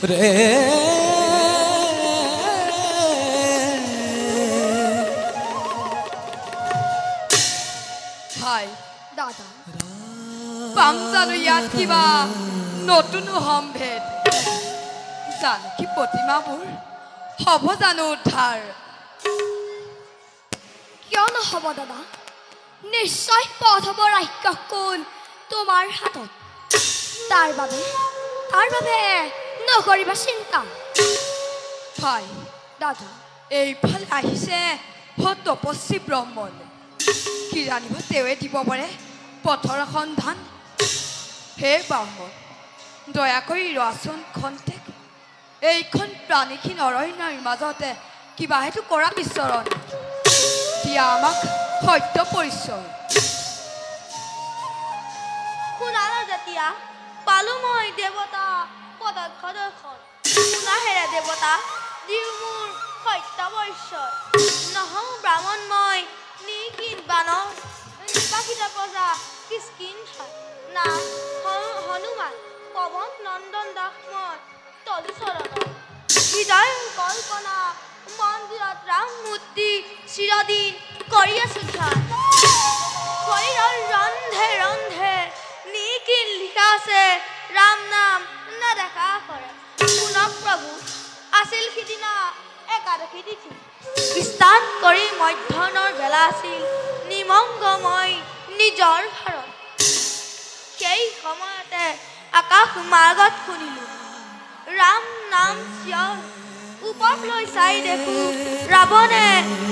ৰে হাই দাদা পাম জানো ইয়াত কিবা নতুন সম্ভেদ জানকী প্ৰতিমাবোৰ হ'ব জানো উদ্ধাৰ কিয় নহ'ব দাদা নিশ্চয় পথ হ'ব ৰাজ্য কোন তোমাৰ হাতত তাৰ বাবে নকৰিবা চিন্তা হাই দাদা এইফালে আহিছে তপস্বী ব্ৰহ্মণ কি জানিব তেওঁৱে দিব পাৰে পথৰ সন্ধান হে ব্ৰাহ্মণ দয়া কৰি ৰোৱাচোন খন্তেক এইখন প্ৰাণীহীন অৰণ্যৰ মাজতে কিবা হেতু কৰা বিচৰণ দিয়া আমাক সত্য পৰিচয় শুনালা যেতিয়া পালো মই দেৱতা পদক্ষ দৰ্শন শুনাহেৰে দেৱতা দিও মোৰ সত্য পৰিচয় নহওঁ ব্ৰাহ্মণ মই নিকিন বানৱ নিৰ্বাসিত প্ৰজা কিষ্কিন নাম হনুমান পৱন নন্দন দাস মই তলু চৰণ হৃদয় কল্পনা মন্দিৰত ৰাম মূৰ্তি চিৰদিন কৰি আছো ধ্যান শৰীৰৰ ৰন্ধে ৰন্ধে নিকিন লিখা আছে ৰাম নাম নেদেখা কৰে শুনক প্ৰভু আছিল সিদিনা একাদশী তিথি স্নান কৰি মধ্যাহ্নৰ বেলা আছিল নিমংগময় নিজৰ ভাৰত সেই সময়তে আকাশ মাৰ্গত শুনিলো ৰাম নাম চিঞৰ ওপৰ লৈ চাই দেখো ৰাৱণে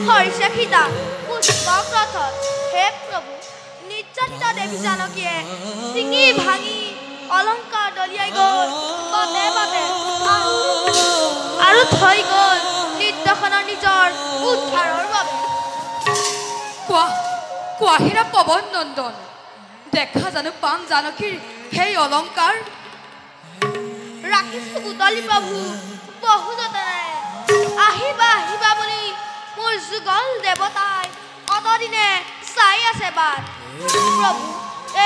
হৰিছে সীতা পুষ্পক ৰথত হে প্ৰভু নিৰ্যাতিত দেৱী জানকীয়ে চিঙি ভাঙি অলংকাৰ দলিয়াই গ'ল বাটে বাটে আৰু থৈ গ'ল নিৰ্দশনৰ নিজৰ উদ্ধাৰৰ বাবে কোৱাহিৰা পৱন নন্দন দেখা জানো পাম জানকীৰ সেই অলংকাৰ ৰাখিছো বুটলি প্ৰভু বহু যতনেৰে আহিবা আহিবা বুলি মোৰ যুগল দেৱতাই অতদিনে চাই আছে বাট প্ৰভু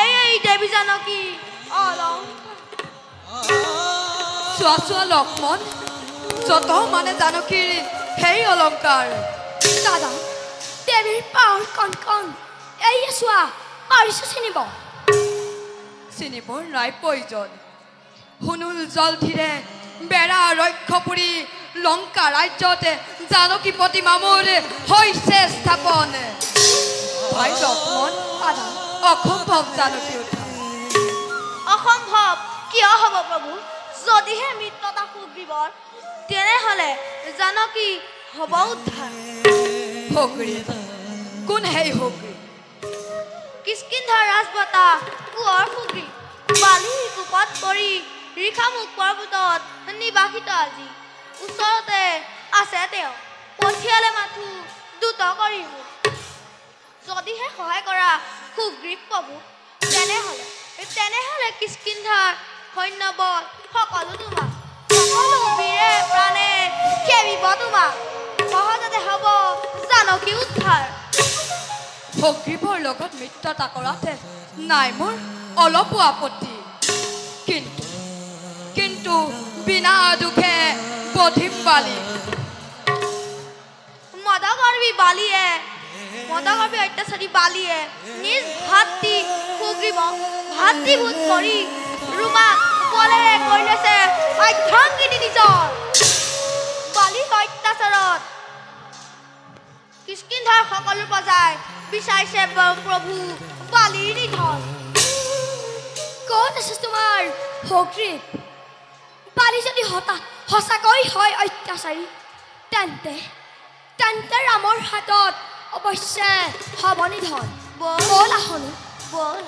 এই দেৱী জানকী চোৱা চোৱা লক্ষ্মণ যত মানে জানকীৰ সেই অলংকাৰ দাদা দেৱীৰ পাৰ কণ কণ এইয়া চোৱা পাৰিছো চিনিবৰ নাই প্ৰয়োজন শুনুল জলধিৰে বেৰা ৰক্ষ পুৰি লংকা ৰাজ্যতে জানকী প্ৰতিমা মোৰ হৈছে স্থাপন ভাই লক্ষ্মণ অসম্ভৱ জানকী উদ্ধাৰ অসম্ভৱ কিয় হ'ব প্ৰভু যদিহে মিত্ৰতা সুগ্ৰীৱৰ তেনেহ'লে জানকী হ'ব উদ্ধাৰ হগ্ৰী কোন সেই হগ্ৰী কিষ্কিন্ধাৰ ৰাজবতা কোঁৱৰ সুগ্ৰী বালিৰ কোপত পৰি ঋষামুখ পৰ্বতত নিবাসিত আজি ওচৰতে আছে তেওঁ পঠিয়ালে মাথো দ্ৰুত কৰি মোক যদিহে সহায় কৰা সুগ্ৰীৱ প্ৰভু তেনেহ'লে কিষ্কিন্ধাৰ সৈন্যবল সকলো তোমাক সকলো বীৰে প্ৰাণে সেবিব তোমাক সহজতে হ'ব জানকী উদ্ধাৰ হগ্ৰীৱৰ লগত মিত্ৰতা কৰাতে নাই মোৰ অলপো আপত্তি কিন্তু বিনা দুখে বধিম বালি মদগৰ্বী অত্যাচাৰী বালিয়ে নিজ ভাতৃ সুগ্ৰীৱক ভাতৃভূত কৰি ৰুমাক বলেৰে কৰি লৈছে অৰ্ধাংগিনী নিজৰ বালিৰ অত্যাচাৰত কিষ্কিন্ধাৰ সকলো প্ৰজাই বিচাৰিছে প্ৰভু বালিৰ নিধন ক'ত আছে তোমাৰ হগ্ৰীৱ বালি যদি সঁচাকৈ হয় অত্যাচাৰী তেন্তে ৰামৰ হাতত অৱশ্যে হ'ব নিধন বল আহনো বল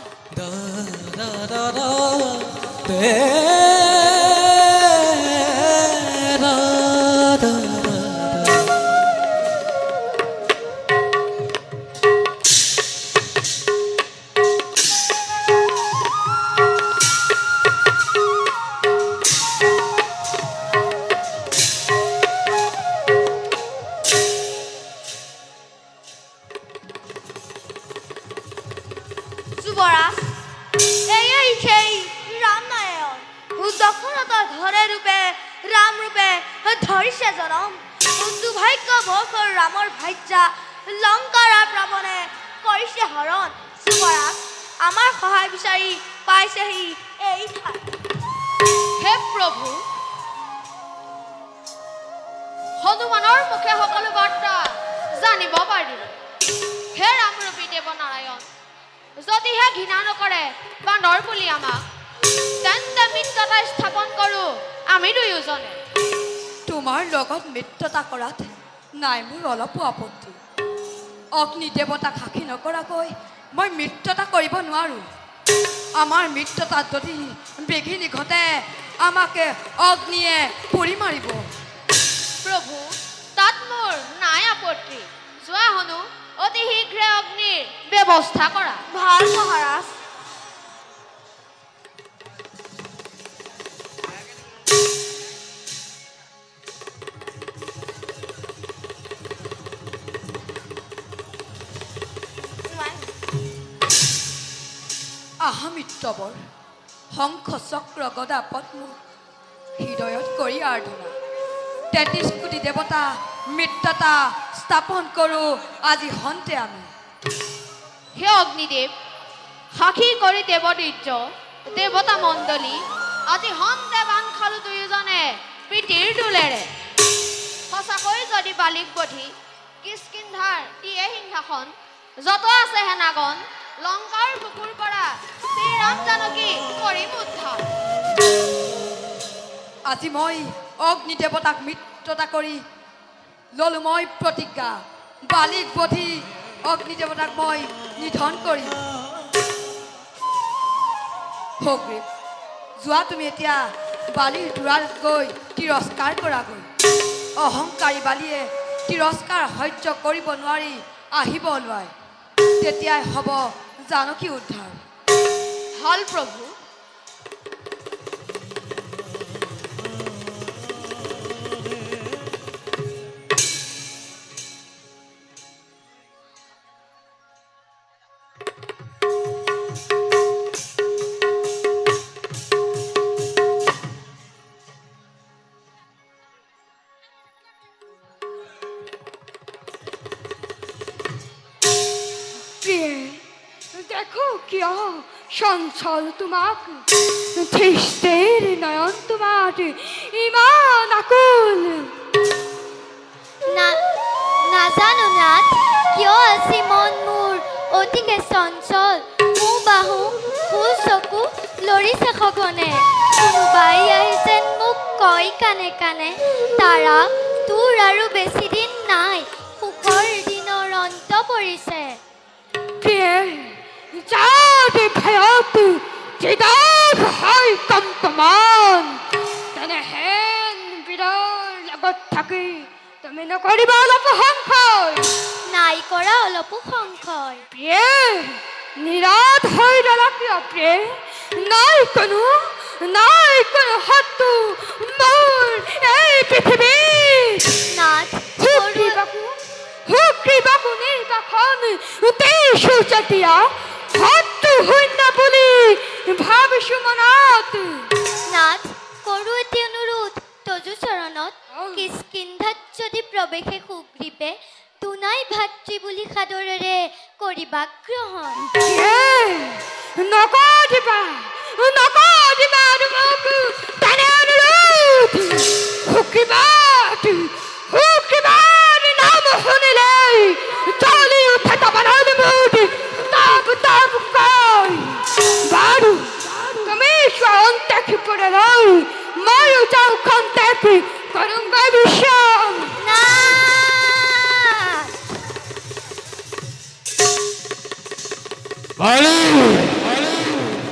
ৰাম ৰূপে ধৰিছে জনম দুৰ্ভাগ্য বৰ্ষৰ ৰামৰ ভাৰ্যা লংকাৰ ৰাৱণে কৰিছে হৰণ যুৱৰাজ আমাৰ সহায় বিচাৰি পাইছেহি এই ঠাই হে প্ৰভু হনুমানৰ মুখে সকলো বাৰ্তা জানিব পাৰিম হে ৰামৰূপী দেৱ নাৰায়ণ যদিহে ঘৃণা নকৰে বান্দৰ বুলি আমাক তেন্তে মিত্ৰতা স্থাপন কৰোঁ আমি দুয়োজনে তোমাৰ লগত মিত্ৰতা কৰাত নাই মোৰ অলপো আপত্তি অগ্নি দেৱতাক সাক্ষী নকৰাকৈ মই মিত্ৰতা কৰিব নোৱাৰোঁ আমাৰ মিত্ৰতাত যদি বিঘিনি ঘটে আমাকে অগ্নিয়ে পুৰি মাৰিব প্ৰভু তাত মোৰ নাই আপত্তি যোৱা হনু অতি শীঘ্ৰে অগ্নিৰ ব্যৱস্থা কৰা ভাল মহাৰাজ আহা মিত্ৰবৰ শংখ চক্ৰ গদা পদ্ম হৃদয়ত কৰি আৰাধনা ৩৩ কোটি দেৱতা মিত্ৰতা স্থাপন কৰোঁ আজি হন্তে আমি হে অগ্নিদেৱ সাক্ষী কৰি দেৱদৈত্য দেৱতা মণ্ডলী আজি হন্তে বান খালো দুয়োজনে প্ৰীতিৰ দোলেৰে সঁচাকৈ যদি বালিক বধি কিষ্কিন্ধাৰ দিয়ে সিংহাসন যত আছে সেনাগণ লংকাৰ বুকুৰ পৰা শ্ৰীৰাম জানকী কৰিম উদ্ধাৰ আজি মই অগ্নি দেৱতাক মিত্ৰতা কৰি ললো মই প্ৰতিজ্ঞা বালিক বধি অগ্নি দেৱতাক মই নিধন কৰিম সগ্ৰীৱ যোৱা তুমি এতিয়া বালিৰ দুৱাৰত গৈ তিৰস্কাৰ কৰাগৈ অহংকাৰী বালিয়ে তিৰস্কাৰ সহ্য কৰিব নোৱাৰি আহিব ওলোৱাই তেতিয়াই হ'ব জানকী উদ্ধাৰ হল প্ৰভু দেখো কিয় চঞ্চল তোমাক দৃষ্টিৰ নয়ন তোমাৰ ইমান আকুল নাজানো নাথ কিয় আছে মন মোৰ অতিকে চঞ্চল মোৰ বাহু ফুল চকু লৰিছে সঘনে কোনোবাই আহিছে মোক কয় কানে কানে তাৰা তোৰ আৰু বেছি দিন নাই সুখৰ দিনৰ অন্ত পৰিছে যাতে ভয়ত জিগাত হয় কম্পমান তেনেহেন বিৰৰ লগত থাকি তুমি নকৰিবা অলপো সংশয় নাই কৰা অলপো সংশয় প্ৰিয়ে নিৰাত হৈ ৰলা কিয় প্ৰিয়ে নাই কোনো শত্ৰু মোৰ এই পৃথিৱীত নাথ সুগ্ৰীবাকো নিৰ্বাসন উতেইছো যেতিয়া শত্ৰু শূন্য বুলি ভাবিছো মনত নাথ কৰো এটি অনুৰোধ তজু চৰণত কিষ্কিন্ধাত যদি প্ৰৱেশে সুগ্ৰীৱে দুনাই ভাতৃ বুলি সাদৰেৰে কৰিবা গ্ৰহণ নকৰিবা মোক তেনে অনুৰোধ সুগ্ৰীবাৰ নাম শুনিলেই জ্বলি উঠে তপনৰ মুঠ তাপ কয় বাৰু তুমি চোৱা অন্তেক্ষী পৰলৈ ময়ো যাওঁ খন্তেক্ষী কৰোঁগৈ বিশ্ৰাম বালি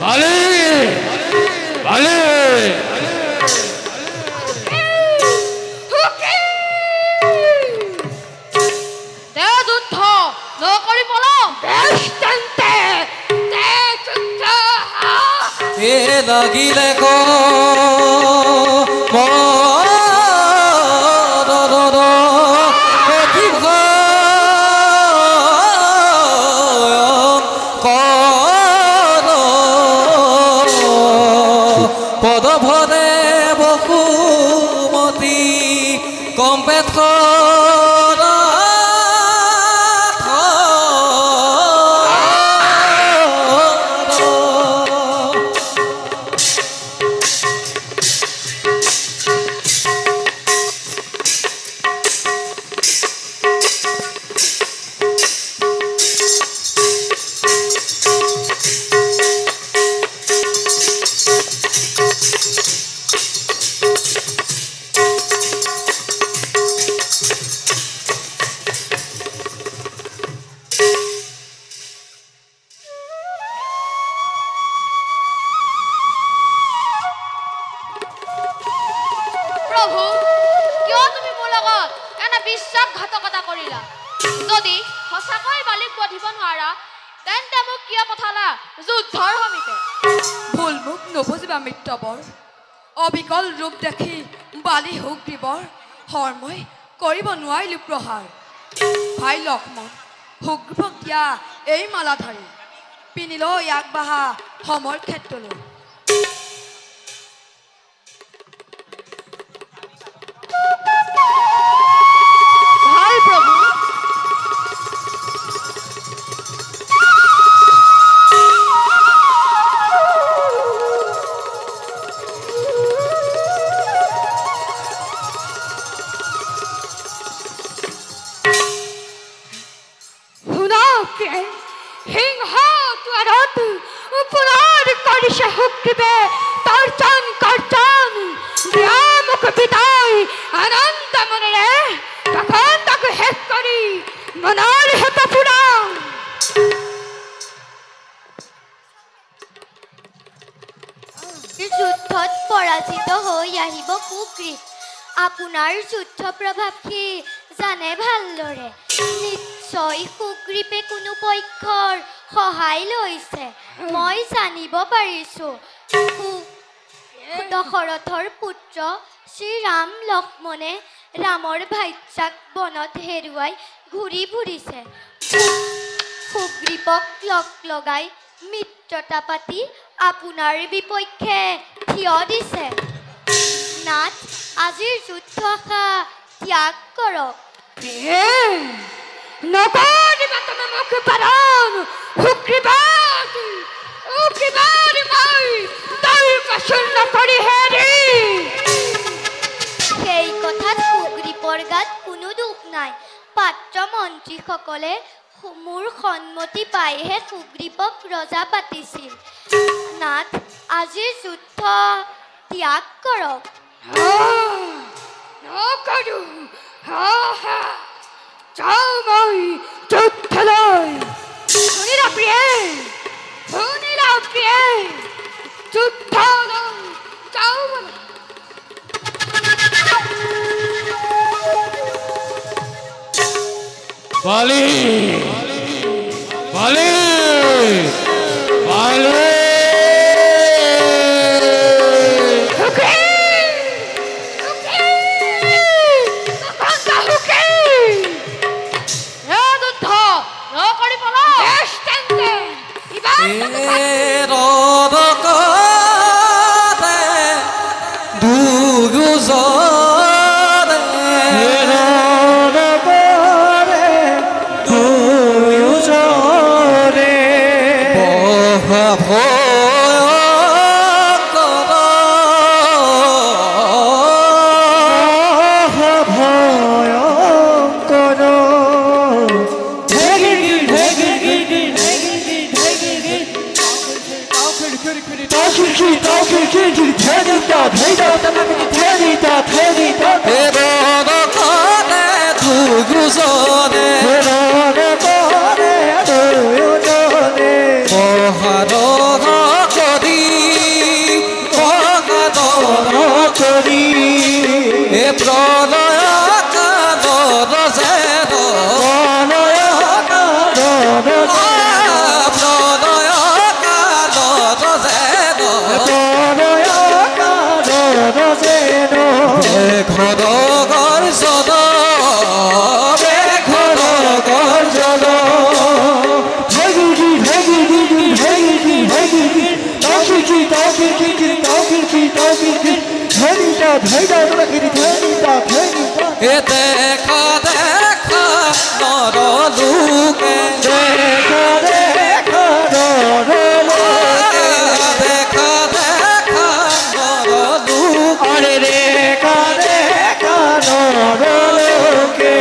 বালি বালি যুদ্ধ নকৰি পলাও এ লাগিলে পদভদে বসু ধৰা প্ৰভু কিয় তুমি মোৰ লগত এনে বিশ্বাসঘাতকতা কৰিলা যদি সঁচাকৈ বালিক বধিব নোৱাৰা তেন্তে মোক কিয় পঠালা যুদ্ধৰ সমিতে ভুল মোক নুবুজিবা মিত্ৰবৰ অবিকল ৰূপ দেখি বালি সুগ্ৰীবৰ মই কৰিব নোৱাৰিলোঁ প্ৰহাৰ ভাই লক্ষ্মণ সুগ্ৰীৱক দিয়া এই মালাধাৰী পিন্ধিলৈ আগবাঢ়া সময় ক্ষেত্ৰলৈ ভাল প্ৰভু সিংহ দ্বাৰত পুনৰ কৰিছে সুগ্ৰীৱে তৰ্জন কৰ্জন মোক বিদায় আনন্দ মনেৰে তাক শেষ কৰি মনৰ হেত পুৰাও যুদ্ধত পৰাজিত হৈ আহিব সুগ্ৰীৱ আপোনাৰ যুদ্ধ প্ৰভাৱী জানে ভালদৰে নিশ্চয় সুগ্ৰীৱে কোনো পক্ষৰ সহায় লৈছে মই জানিব পাৰিছোঁ দশৰথৰ পুত্ৰ শ্ৰীৰাম লক্ষ্মণে ৰামৰ ভাইজাক বনত হেৰুৱাই ঘূৰি ফুৰিছে সুগ্ৰীৱক লগ লগাই মিত্ৰতা পাতি আপোনাৰ বিপক্ষে থিয় দিছে নাথ আজিৰ যুদ্ধ আশা ত্যাগ কৰক নকৰিবা তুমি মোক পালন সুগ্ৰীৱৰ মই তাই পচন্দ কৰি হেৰি সেই কথাত সুগ্ৰীৱৰ গাত কোনো দুখ নাই পাত্ৰ মন্ত্ৰীসকলে মোৰ সন্মতি পাইহে সুগ্ৰীৱক ৰজা পাতিছিল নাথ আজিৰ যুদ্ধ ত্যাগ কৰক নকৰো যাওঁ মই যুদ্ধলৈ শুনিলা প্ৰিয়ে যুদ্ধলৈ যাওঁ বোলে বালি বালি বালি এ দেখা দেখা নরলোকে দেখা দেখা নরলোকে দেখা দেখা নরলোকে আরে দেখা দেখা নরলোকে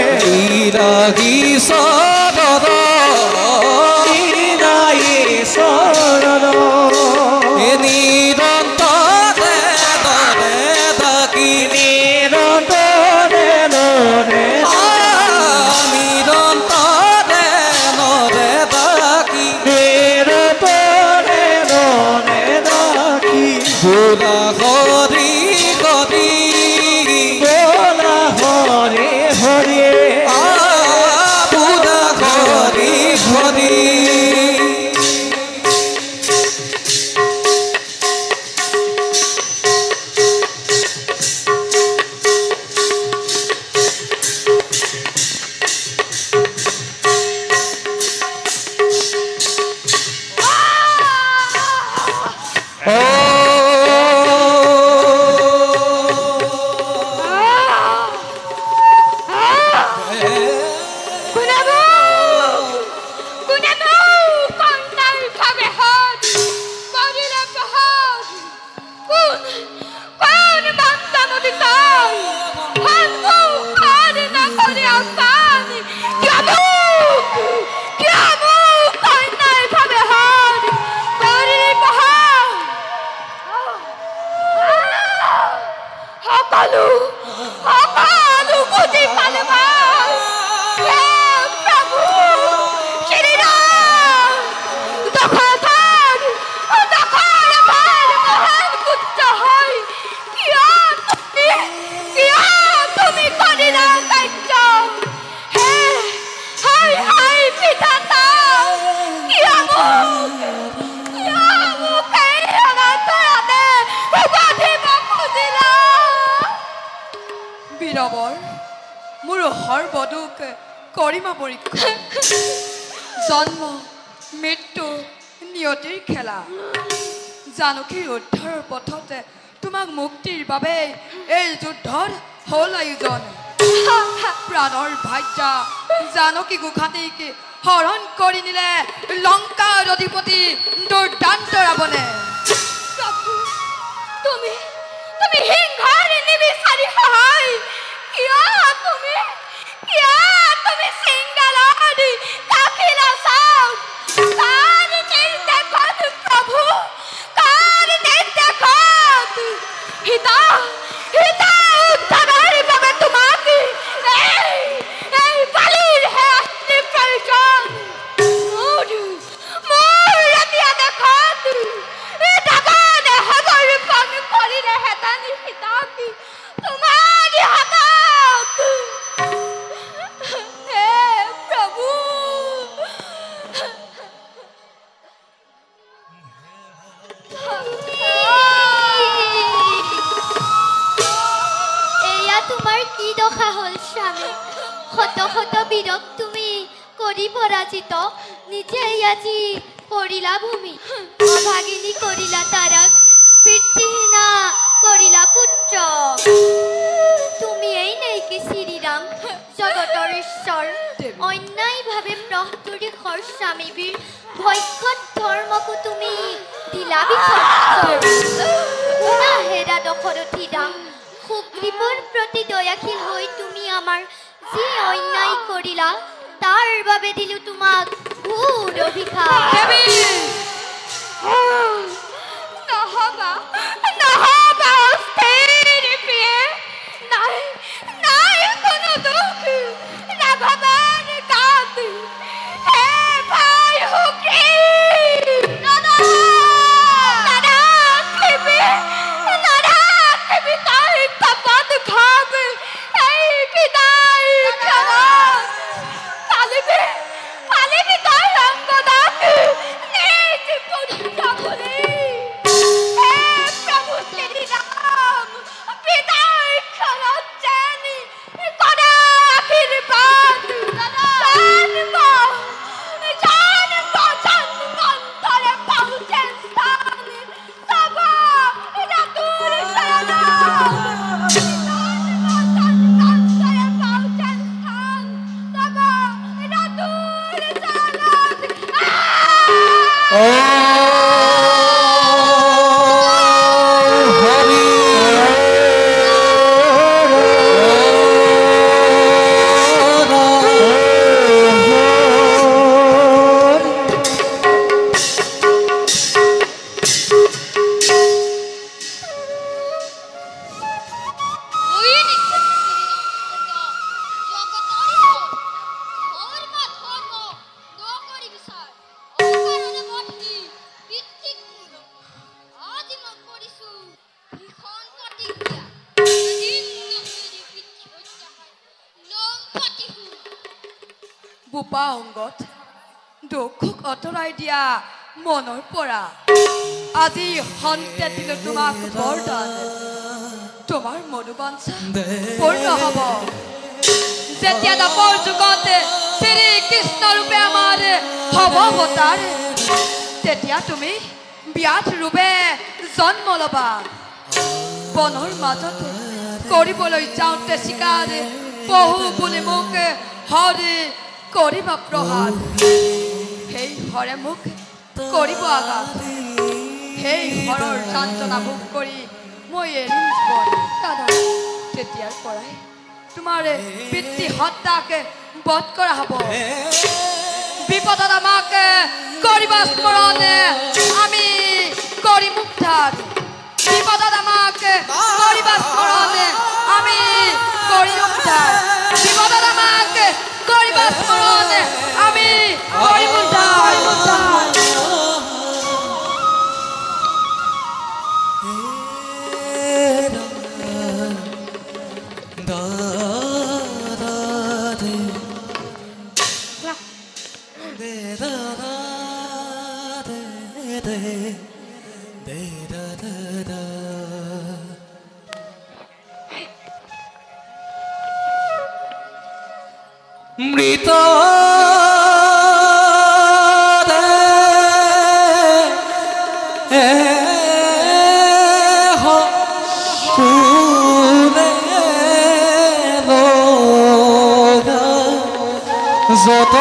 ইলাহি সদর নাই শরণ এ নিরন্তরে দরে থাকি নিরন্তরে নরে নিরন্তরে নরে থাকি নিরন্তরে নরে রাখি ভোলা হরি হরি বলা হরে হরে ভোলা হরি হরি বীৰবৰ মোৰ সৰ্বদুখ কৰিমা পৰীক্ষা জন্ম মৃত্যু নিয়তিৰ খেলা জানকীৰ উদ্ধাৰৰ পথতে তোমাক মুক্তিৰ বাবে এই যুদ্ধৰ হ'ল আয়োজন প্ৰাণৰ ভাৰ্যা জানকী গোসাঁনীক হৰণ কৰি নিলে লংকাৰ অধিপতি দুৰ্দান্ত ৰাৱণে তুমি তুমি হিংসাৰ নিবিচাৰি সহায় কিয় তুমি সিংগালৰ কাকিলা চাও কাৰ নিৰ্দেশত প্ৰভু কাৰ নিৰ্দেশত হিতা উদ্ধাৰৰ বাবে তোমাক এই বালিৰ হে প্ৰয়োজন মোৰ এতিয়া দেখত দাদানে হবৰ পং কৰিলে হেতানি হিতাক তোমাৰ হাতত হে প্ৰভু এয়া তোমাৰ কি দশা হ'ল স্বামী শত শত বীৰক তুমি কৰি পৰাজিত নিজে আজি কৰিলা ভূমি অভাগিনী কৰিলা তাৰাক পিতৃহীনা কৰিলা পুত্ৰ তুমি এই নেকি শ্ৰীৰাম জগতৰ ঈশ্বৰ অন্যায়ভাৱে প্ৰহ্তুৰিষৰ স্বামীবীৰ ভক্ষত ধৰ্মকো তুমি দিলা শুনা হেৰা দশৰথী ৰাম সুগ্ৰীৱৰ প্ৰতি দয়াশীল হৈ তুমি আমাৰ যি অন্যায় কৰিলা তাৰ বাবে দিলো তোমাক ঘোৰ অভিশাপ নহবা স্থিৰ প্ৰিয়ে নাই কোনো দুখ ৰাঘৱৰ গাত হে ভাই সুগ্ৰীৱ নাৰাখিবি তাই তাপত ঘাব এই বিদায় ক্ষণত পালিবি তাই অংগদাক নিজ পুত্ৰ বুলি হে প্ৰভু বোপা অংগত দুখক আঁতৰাই দিয়া মনৰ পৰা আজি সন্তে দিলো তোমাক বৰদান তোমাৰ মনোবাঞ্ছা পূৰ্ণ হ'ব যেতিয়া দাপৰ যুগতে শ্ৰী কৃষ্ণ ৰূপে আমাৰ হ'ব অৱতাৰ তেতিয়া তুমি বিয়াত ৰূপে জন্ম ল'বা বনৰ মাজতে কৰিবলৈ যাওঁতে চিকাৰ বহু বুলি মোক হৰি কৰিবা প্ৰহাত সেই হৰে মোক কৰিব আঘাত সেই হৰৰ যান্ত্ৰণা ভোগ কৰি মই এৰিম জীৱন দাদা তেতিয়াৰ পৰাই তোমাৰ পিতৃ হত্যাক বধ কৰা হ'ব বিপদত আমাক কৰিবা স্মৰণ আমি কৰিম উদ্ধাৰ বিপদত আমাক কৰিবা স্মৰণ আমি কৰিম উদ্ধাৰ বিপদত আমাক কৰিবা স্মৰণ আমি কৰিম উদ্ধাৰ মৃত যত